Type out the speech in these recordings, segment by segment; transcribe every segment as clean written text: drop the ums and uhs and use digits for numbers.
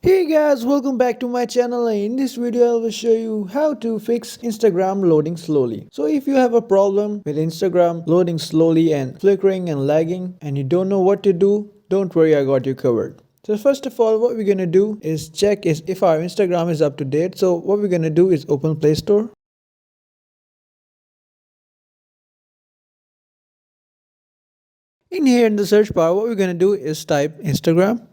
Hey guys, welcome back to my channel, and in this video I will show you how to fix Instagram loading slowly. So if you have a problem with Instagram loading slowly and flickering and lagging and you don't know what to do, don't worry, I got you covered. So first of all, what we're gonna do is check if our Instagram is up to date. So what we're gonna do is open Play Store. In here in the search bar, what we're gonna do is type Instagram.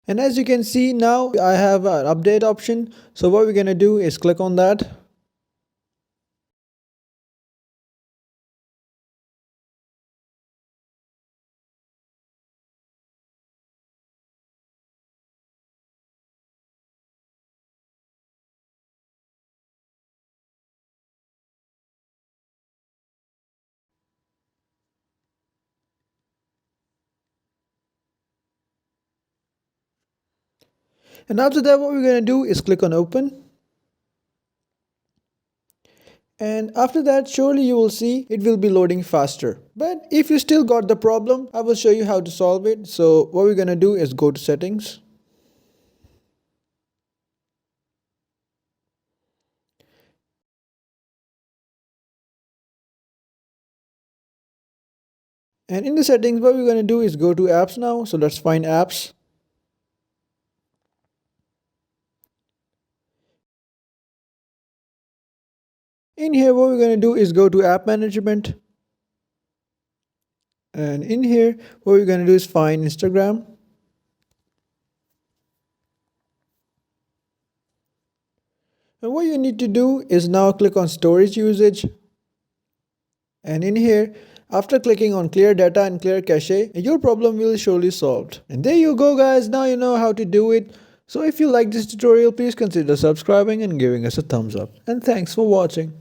And as you can see now, I have an update option. So what we're gonna do is click on that. And after that, what we're going to do is click on open. And after that, surely you will see it will be loading faster. But if you still got the problem, I will show you how to solve it. So what we're going to do is go to settings. And in the settings, what we're going to do is go to apps now. So let's find apps. In here, what we're going to do is go to app management. And in here, what we're going to do is find Instagram. And what you need to do is now click on storage usage. And in here, after clicking on clear data and clear cache, your problem will surely solved. And there you go guys, now you know how to do it. So if you like this tutorial, please consider subscribing and giving us a thumbs up. And thanks for watching.